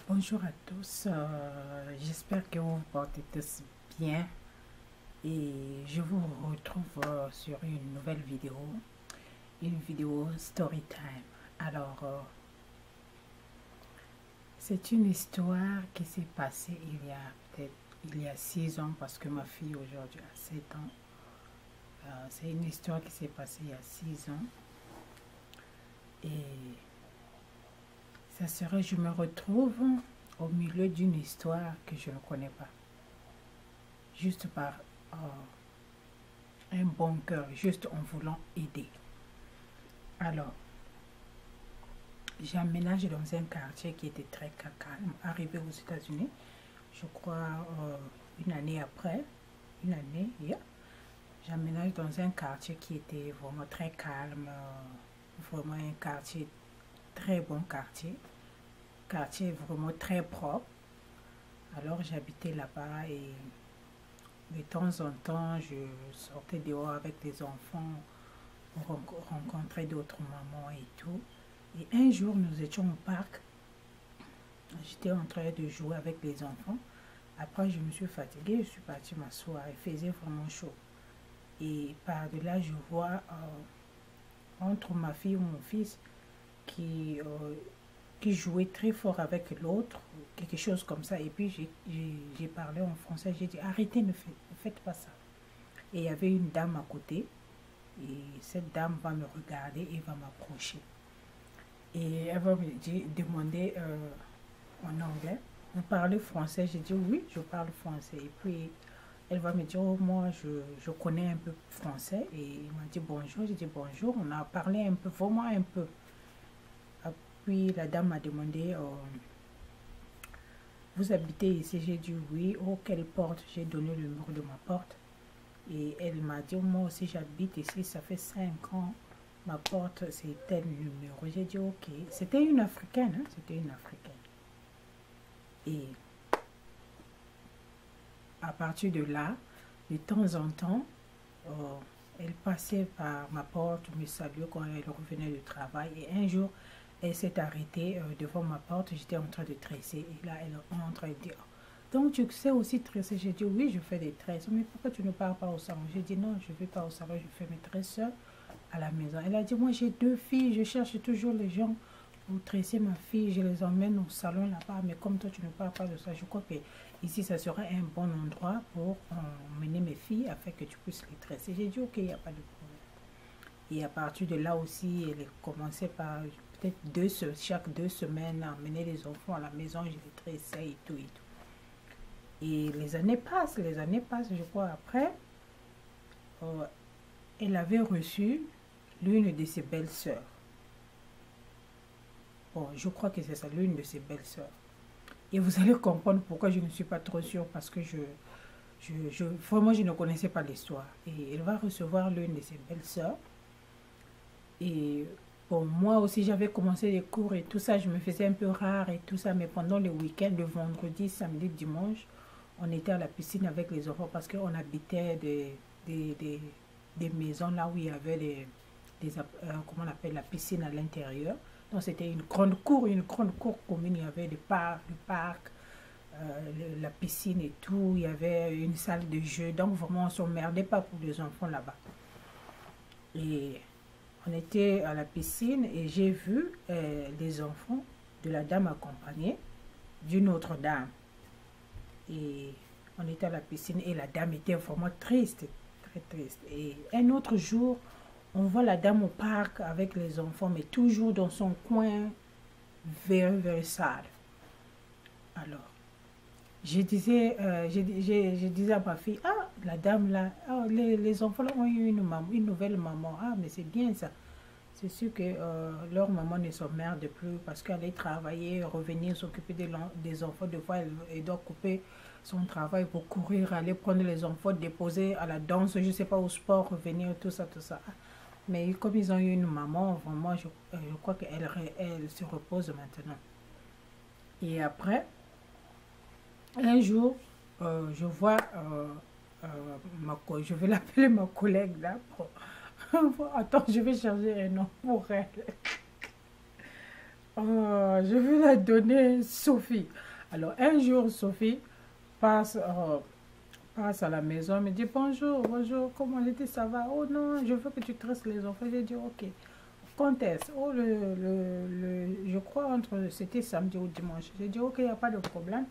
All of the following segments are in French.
Bonjour à tous, j'espère que vous vous portez tous bien et je vous retrouve sur une nouvelle une vidéo story time. Alors, c'est une histoire qui s'est passée il y a 6 ans parce que ma fille aujourd'hui a 7 ans. C'est une histoire qui s'est passée il y a 6 ans et ça serait, je me retrouve au milieu d'une histoire que je ne connais pas, juste par un bon cœur, juste en voulant aider. Alors, j'emménage dans un quartier qui était très calme, arrivé aux États-Unis, je crois une année après, une année, yeah. J'emménage dans un quartier qui était vraiment très calme, vraiment un quartier, très bon quartier vraiment très propre. Alors j'habitais là-bas et de temps en temps, je sortais dehors avec les enfants pour rencontrer d'autres mamans et tout. Et un jour, nous étions au parc. J'étais en train de jouer avec les enfants. Après, je me suis fatiguée, je suis partie m'asseoir. Il faisait vraiment chaud. Et par-delà, je vois entre ma fille ou mon fils qui, euh, qui jouait très fort avec l'autre, quelque chose comme ça. Et puis, j'ai parlé en français. J'ai dit, arrêtez, ne faites pas ça. Et il y avait une dame à côté. Et cette dame va me regarder et va m'approcher. Et elle va me demander en anglais, vous parlez français? J'ai dit oui, je parle français. Et puis elle va me dire, oh, moi je connais un peu français. Et il m'a dit bonjour, j'ai dit bonjour. On a parlé un peu, vraiment un peu. Et puis la dame m'a demandé, vous habitez ici? J'ai dit oui. Oh, quelle porte? J'ai donné le numéro de ma porte. Et elle m'a dit, moi aussi j'habite ici, ça fait 5 ans. Ma porte, c'est tel numéro. J'ai dit, ok. C'était une Africaine, hein? C'était une Africaine. Et à partir de là, de temps en temps, euh, elle passait par ma porte, me saluait quand elle revenait du travail. Et un jour, elle s'est arrêtée devant ma porte. J'étais en train de tresser. Et là, elle entre et dit, donc tu sais aussi tresser? J'ai dit, oui, je fais des tresses. Mais pourquoi tu ne pars pas au salon? J'ai dit, non, je ne vais pas au salon, je fais mes tresses seule à la maison. Elle a dit, moi j'ai 2 filles, je cherche toujours les gens pour tresser ma fille, je les emmène au salon là-bas, mais comme toi tu ne parles pas de ça, je crois que ici ça serait un bon endroit pour emmener mes filles afin que tu puisses les tresser. J'ai dit ok, il n'y a pas de problème. Et à partir de là aussi, elle commençait par peut-être chaque 2 semaines à emmener les enfants à la maison, je les tressais et tout et tout. Et les années passent, je crois après, elle avait reçu l'une de ses belles-sœurs. Bon, je crois que c'est ça, l'une de ses belles-sœurs. Et vous allez comprendre pourquoi je ne suis pas trop sûre, parce que vraiment, je ne connaissais pas l'histoire. Et elle va recevoir l'une de ses belles-sœurs. Et bon, moi aussi, j'avais commencé les cours et tout ça, je me faisais un peu rare et tout ça, mais pendant les week-ends, le vendredi, samedi, dimanche, on était à la piscine avec les enfants parce qu'on habitait des maisons là où il y avait comment on appelle, la piscine à l'intérieur. Donc c'était une grande cour commune, il y avait le parc, la piscine et tout, il y avait une salle de jeu, donc vraiment on ne s'emmerdait pas pour les enfants là-bas. Et on était à la piscine et j'ai vu les enfants de la dame accompagnée d'une autre dame. Et on était à la piscine et la dame était vraiment triste, très triste. Et un autre jour, on voit la dame au parc avec les enfants, mais toujours dans son coin, very, very sad. Alors, je disais à ma fille, ah, la dame là, ah, les enfants là ont eu une nouvelle maman. Ah, mais c'est bien ça. C'est sûr que leur maman ne s'emmerde plus parce qu'elle est travailler, revenir, s'occuper des enfants. Des fois, elle doit couper son travail pour courir, aller prendre les enfants, déposer à la danse, je ne sais pas, au sport, revenir, tout ça, tout ça. Mais comme ils ont eu une maman, vraiment, je crois elle se repose maintenant. Et après, un jour, je vois, je vais l'appeler ma collègue là. Attends, je vais chercher un nom pour elle. Je vais la donner Sophie. Alors, un jour, Sophie passe, passe à la maison, me dit bonjour, bonjour, comment j'étais, ça va? Oh non, je veux que tu tresses les enfants. J'ai dit ok. Quand est-ce? Oh, je crois entre, c'était samedi ou dimanche. J'ai dit ok, il n'y a pas de problème.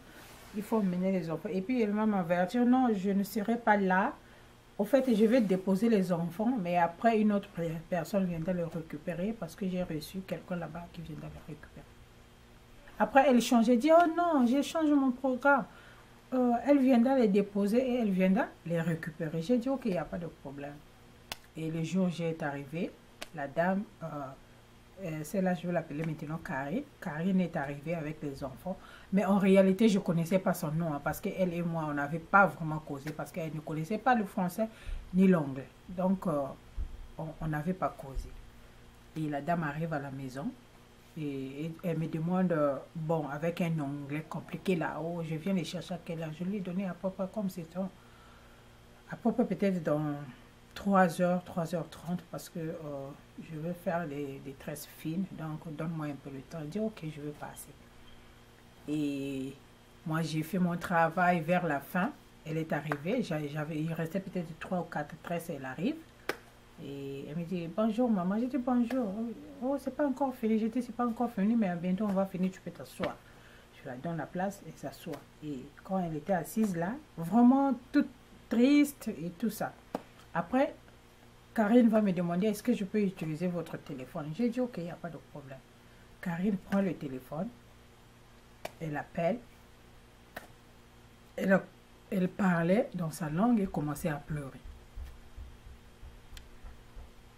Il faut mener les enfants. Et puis, elle m'a averti, non, je ne serai pas là. Au fait, je vais déposer les enfants, mais après, une autre personne viendra les récupérer parce que j'ai reçu quelqu'un là-bas qui viendra les récupérer. Après, elle change. Elle dit, oh non, j'ai changé mon programme. Elle viendra les déposer et elle viendra les récupérer. J'ai dit, ok, il n'y a pas de problème. Et le jour où j'ai arrivé, la dame, celle-là, je vais l'appeler maintenant Karine. Karine est arrivée avec les enfants. Mais en réalité, je ne connaissais pas son nom, hein, parce qu'elle et moi, on n'avait pas vraiment causé, parce qu'elle ne connaissait pas le français ni l'anglais. Donc, on n'avait pas causé. Et la dame arrive à la maison et elle me demande, bon, avec un anglais compliqué là-haut, je viens les chercher à quelle heure. Je lui ai donné à peu près comme c'est ça, à peu près peut-être dans 3h, 3h30, parce que je veux faire des tresses fines, donc donne-moi un peu le temps. Elle dit, ok, je vais passer. Et moi, j'ai fait mon travail vers la fin. Elle est arrivée. Il restait peut-être 3 ou 4 tresses. Elle arrive. Et elle me dit, bonjour maman. J'ai dit, bonjour. Oh, c'est pas encore fini. J'ai dit, c'est pas encore fini, mais bientôt on va finir. Tu peux t'asseoir. Je la donne la place et s'assoit. Et quand elle était assise là, vraiment toute triste et tout ça. Après, Karine va me demander, est-ce que je peux utiliser votre téléphone? J'ai dit, ok, il n'y a pas de problème. Karine prend le téléphone. Elle appelle. Elle parlait dans sa langue et commençait à pleurer.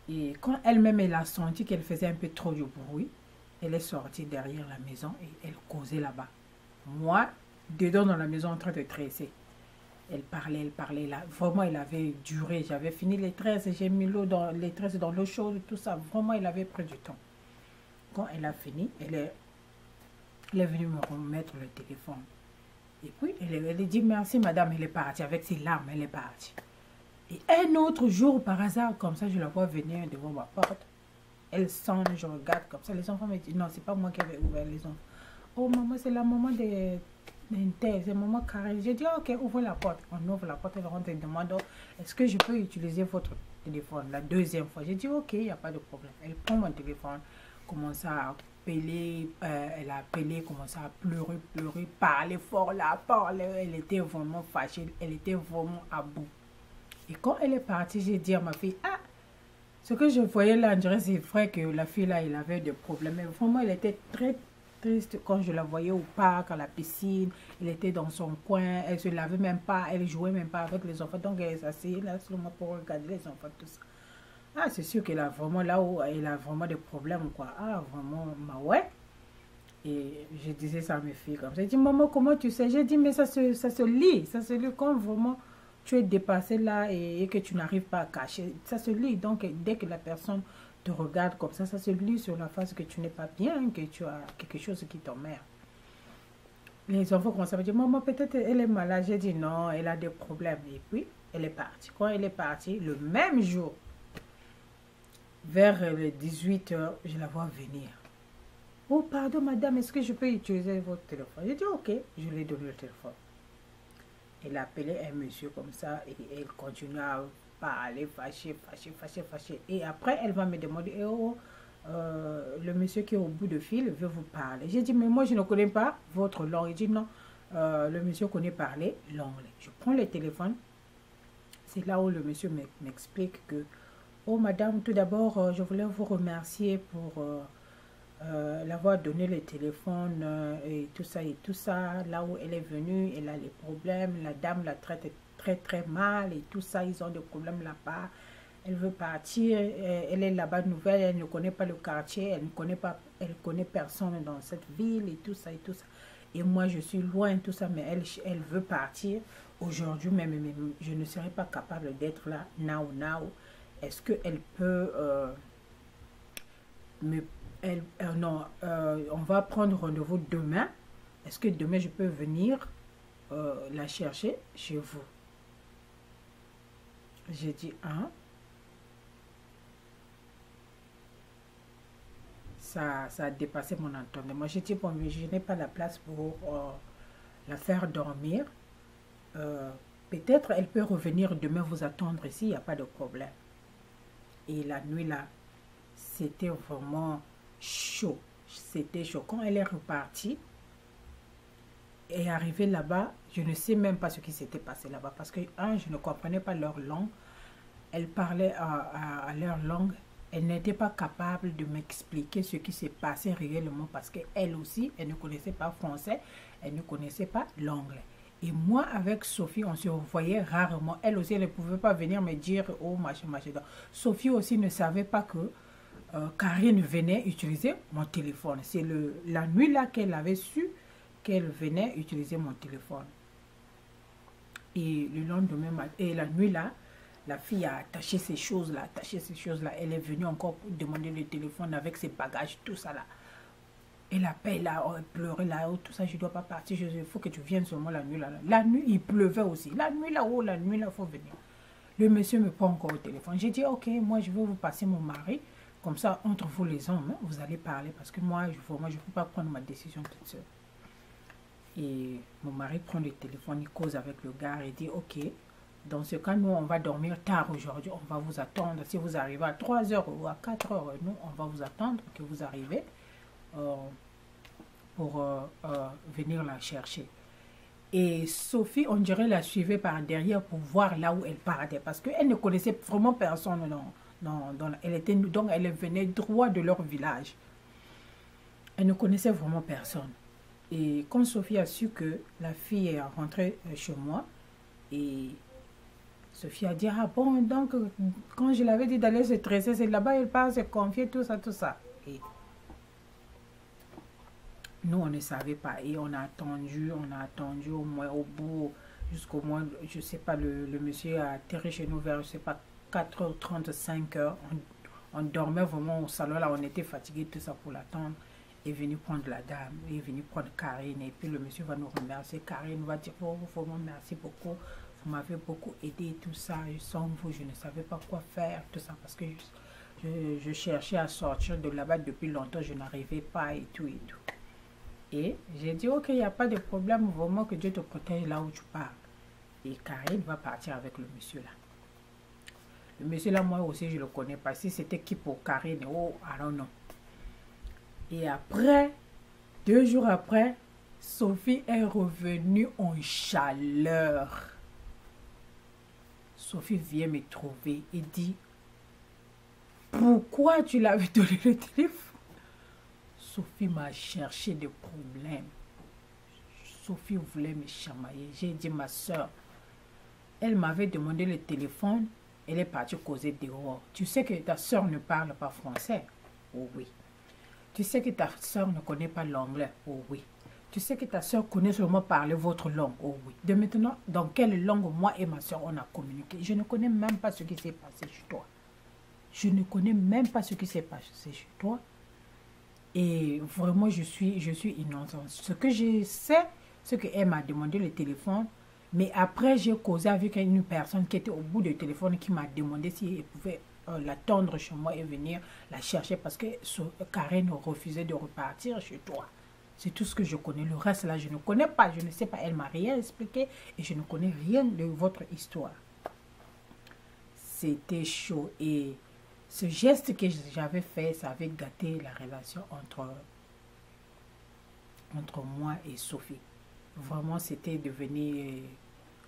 Et quand elle-même, elle a senti qu'elle faisait un peu trop de bruit, elle est sortie derrière la maison et elle causait là-bas. Moi, dedans dans la maison en train de tresser. Elle parlait là. Vraiment, elle avait duré. J'avais fini les tresses, j'ai mis les tresses dans l'eau chaude, tout ça. Vraiment, elle avait pris du temps. Quand elle a fini, elle est venue me remettre le téléphone. Et puis, elle dit merci madame, elle est partie. Avec ses larmes, elle est partie. Et un autre jour, par hasard, comme ça, je la vois venir devant ma porte. Elle sonne, je regarde comme ça. Les enfants me disent, non, c'est pas moi qui avais ouvert les enfants. Oh maman, c'est la maman d'Inter, c'est maman Karine. J'ai dit, ok, ouvre la porte. On ouvre la porte, elle rentre et demande, est-ce que je peux utiliser votre téléphone? La deuxième fois, j'ai dit, ok, il n'y a pas de problème. Elle prend mon téléphone, commence à appeler, elle a appelé, commence à pleurer, parler fort là, parler. Elle était vraiment fâchée, elle était vraiment à bout. Et quand elle est partie, j'ai dit à ma fille, ah, ce que je voyais là, on dirait c'est vrai que la fille là, elle avait des problèmes. Mais vraiment, elle était très triste quand je la voyais au parc, à la piscine. Elle était dans son coin, elle se lavait même pas, elle jouait même pas avec les enfants. Donc elle s'asseyait là seulement pour regarder les enfants, tout ça. Ah, c'est sûr qu'elle a vraiment là où elle a vraiment des problèmes, quoi. Ah, vraiment, bah ouais. Et je disais ça à mes filles comme ça. J'ai dit, maman, comment tu sais? J'ai dit, mais ça se lit. Ça se lit quand vraiment tu es dépassé là et que tu n'arrives pas à cacher. Ça se lit. Donc, dès que la personne te regarde comme ça se lit sur la face que tu n'es pas bien, que tu as quelque chose qui t'emmerde. Les enfants commencent à me dire, maman, peut-être elle est malade. J'ai dit, non, elle a des problèmes. Et puis, elle est partie. Quand elle est partie, le même jour, vers les 18h, je la vois venir. Oh, pardon, madame, est-ce que je peux utiliser votre téléphone? J'ai dit, ok, je lui ai donné le téléphone. Elle a appelé un monsieur comme ça et elle continue à parler, fâché. Et après, elle va me demander, eh oh, le monsieur qui est au bout de fil veut vous parler. J'ai dit, mais moi, je ne connais pas votre langue. Il dit, non, le monsieur connaît parler l'anglais. Je prends le téléphone. C'est là où le monsieur m'explique que, oh, madame, tout d'abord, je voulais vous remercier pour l'avoir donné le téléphone et tout ça, là où elle est venue, elle a les problèmes, la dame la traite très mal et tout ça, ils ont des problèmes là-bas, elle veut partir, elle est là-bas nouvelle, elle ne connaît pas le quartier, elle connaît personne dans cette ville et tout ça, et moi je suis loin, tout ça, mais elle veut partir aujourd'hui, même je ne serai pas capable d'être là, now, est-ce qu'elle peut non, on va prendre rendez-vous demain. Est-ce que demain je peux venir la chercher chez vous? J'ai dit, hein? ça a dépassé mon entendement. J'ai dit, bon, mais je n'ai pas la place pour la faire dormir. Peut-être elle peut revenir demain vous attendre ici, il n'y a pas de problème. Et la nuit là, c'était vraiment chaud. C'était chaud. Quand elle est repartie et arrivée là-bas, je ne sais même pas ce qui s'était passé là-bas. Parce que, je ne comprenais pas leur langue. Elle parlait à leur langue. Elle n'était pas capable de m'expliquer ce qui s'est passé réellement. Parce qu'elle aussi, elle ne connaissait pas français. Elle ne connaissait pas l'anglais. Et moi, avec Sophie, on se voyait rarement. Elle aussi, elle ne pouvait pas venir me dire, oh, machin, machin. Sophie aussi ne savait pas que Karine venait utiliser mon téléphone. C'est la nuit là qu'elle avait su qu'elle venait utiliser mon téléphone. Et le lendemain matin, et la nuit là, la fille a attaché ces choses-là, Elle est venue encore pour demander le téléphone avec ses bagages, tout ça là. Et la paix là, elle pleurait là, tout ça, je ne dois pas partir, il faut que tu viennes seulement la nuit là. La nuit, il pleuvait aussi. La nuit là, il faut venir. Le monsieur me prend encore au téléphone. J'ai dit, ok, moi je vais vous passer mon mari. Comme ça, entre vous les hommes, vous allez parler. Parce que moi, je ne peux pas prendre ma décision toute seule. Et mon mari prend le téléphone, il cause avec le gars et dit, ok, dans ce cas, nous, on va dormir tard aujourd'hui. On va vous attendre. Si vous arrivez à 3 heures ou à 4 heures, nous, on va vous attendre que vous arrivez pour venir la chercher. Et Sophie, on dirait, la suivait par derrière pour voir là où elle partait. Parce qu'elle ne connaissait vraiment personne. Donc, elle venait droit de leur village. Elle ne connaissait vraiment personne. Et quand Sophie a su que la fille est rentrée chez moi, et Sophie a dit, ah bon, donc, quand je l'avais dit d'aller se tresser, c'est là-bas, elle part se confier, tout ça, tout ça. Et nous, on ne savait pas. Et on a attendu au moins, au bout, jusqu'au moins, je ne sais pas, le monsieur a atterri chez nous vers, je ne sais pas, 4h30, 5h. On dormait vraiment au salon, là, on était fatigués, tout ça, pour l'attendre. Il est venu prendre la dame, il est venu prendre Karine, et puis le monsieur va nous remercier. Karine va dire, oh, vraiment, merci beaucoup, vous m'avez beaucoup aidé, tout ça, sans vous, je ne savais pas quoi faire, tout ça, parce que je cherchais à sortir de là-bas depuis longtemps, je n'arrivais pas, et tout, et tout. Et j'ai dit, ok, il n'y a pas de problème, vraiment que Dieu te protège là où tu pars. Et Karine va partir avec le monsieur là. Le monsieur là, moi aussi, je ne le connais pas. Si c'était qui pour Karine, oh, I don't know. Et après, 2 jours après, Sophie est revenue en chaleur. Sophie vient me trouver et dit, pourquoi tu l'avais donné le téléphone? Sophie m'a cherché des problèmes. Sophie voulait me chamailler. J'ai dit, ma soeur, elle m'avait demandé le téléphone. Elle est partie causer dehors. Tu sais que ta soeur ne parle pas français? Oh oui. Tu sais que ta soeur ne connaît pas l'anglais? Oh oui. Tu sais que ta soeur connaît seulement parler votre langue? Oh oui. De maintenant, dans quelle langue moi et ma soeur on a communiqué? Je ne connais même pas ce qui s'est passé chez toi. Je ne connais même pas ce qui s'est passé chez toi. Et vraiment, je suis innocente. Ce que je sais, c'est qu'elle m'a demandé le téléphone. Mais après, j'ai causé avec une personne qui était au bout du téléphone qui m'a demandé si elle pouvait l'attendre chez moi et venir la chercher parce que Karine refusait de repartir chez toi. C'est tout ce que je connais. Le reste là, je ne connais pas. Je ne sais pas. Elle m'a rien expliqué et je ne connais rien de votre histoire. C'était chaud. Et ce geste que j'avais fait, ça avait gâté la relation entre moi et Sophie. Vraiment, c'était devenu...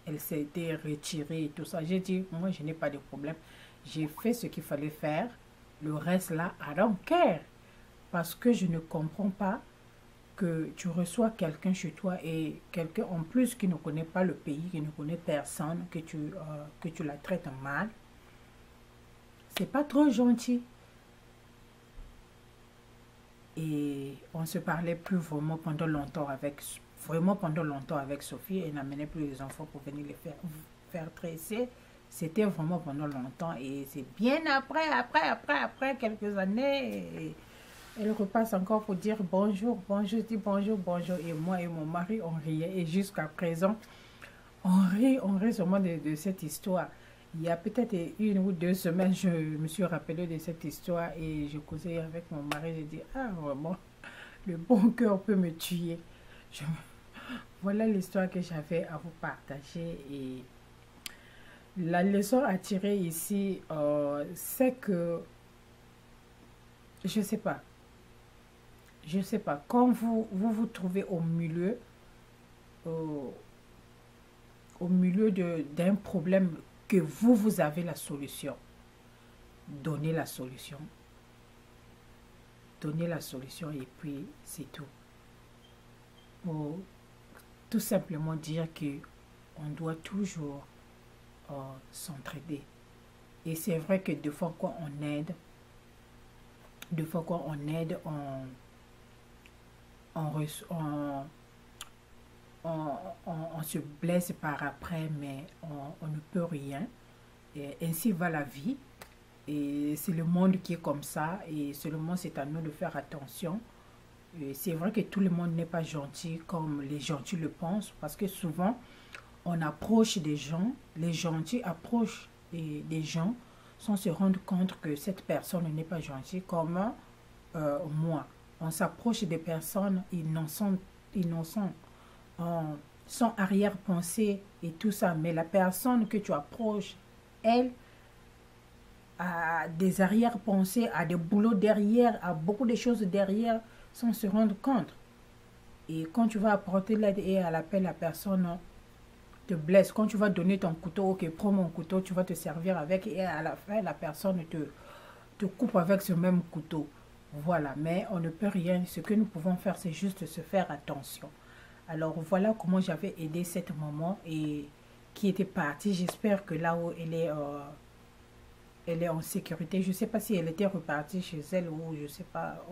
Elle s'était retirée et tout ça. J'ai dit, moi, je n'ai pas de problème. J'ai fait ce qu'il fallait faire. Le reste, là, I don't care. Parce que je ne comprends pas que tu reçois quelqu'un chez toi et quelqu'un en plus qui ne connaît pas le pays, qui ne connaît personne, que tu la traites mal. C'est pas trop gentil. Et on se parlait plus vraiment pendant longtemps avec Sophie. Elle n'amenait plus les enfants pour venir les faire tresser. C'était vraiment pendant longtemps. Et c'est bien après quelques années, elle repasse encore pour dire bonjour, bonjour, dit bonjour, bonjour. Et moi et mon mari, on riait. Et jusqu'à présent, on rit seulement de cette histoire. Il y a peut-être 1 ou 2 semaines, je me suis rappelé de cette histoire et je causais avec mon mari. Je dis, ah vraiment, le bon cœur peut me tuer. Je- Voilà l'histoire que j'avais à vous partager. Et la leçon à tirer ici, c'est que, je sais pas, je sais pas, quand vous trouvez au, au milieu d'un problème que vous avez la solution, donnez la solution. Donnez la solution et puis c'est tout. Pour tout simplement dire que on doit toujours s'entraider. Et c'est vrai que des fois quand on aide, on se blesse par après, mais on ne peut rien. Et ainsi va la vie. Et c'est le monde qui est comme ça. Et seulement c'est à nous de faire attention. C'est vrai que tout le monde n'est pas gentil comme les gentils le pensent. Parce que souvent, on approche des gens, les gentils approchent des gens sans se rendre compte que cette personne n'est pas gentille comme moi. On s'approche des personnes innocentes, sans arrière-pensée et tout ça. Mais la personne que tu approches, elle, a des arrière-pensées, a des boulots derrière, a beaucoup de choses derrière sans se rendre compte. Et quand tu vas apporter l'aide et à l'appel, la personne te blesse. Quand tu vas donner ton couteau, ok, prends mon couteau, tu vas te servir avec et à la fin, la personne te coupe avec ce même couteau. Voilà, mais on ne peut rien. Ce que nous pouvons faire, c'est juste se faire attention. Alors voilà comment j'avais aidé cette maman et qui était partie. J'espère que là où elle est en sécurité. Je ne sais pas si elle était repartie chez elle ou je ne sais pas,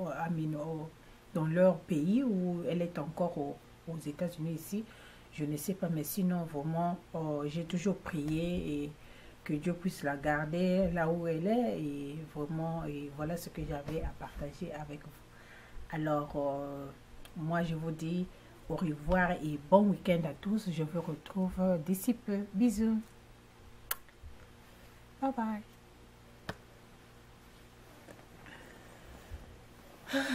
dans leur pays ou elle est encore aux États-Unis ici. Je ne sais pas, mais sinon vraiment, j'ai toujours prié et que Dieu puisse la garder là où elle est et vraiment, et voilà ce que j'avais à partager avec vous. Alors, moi je vous dis au revoir et bon week-end à tous. Je vous retrouve d'ici peu. Bisous. Bye bye.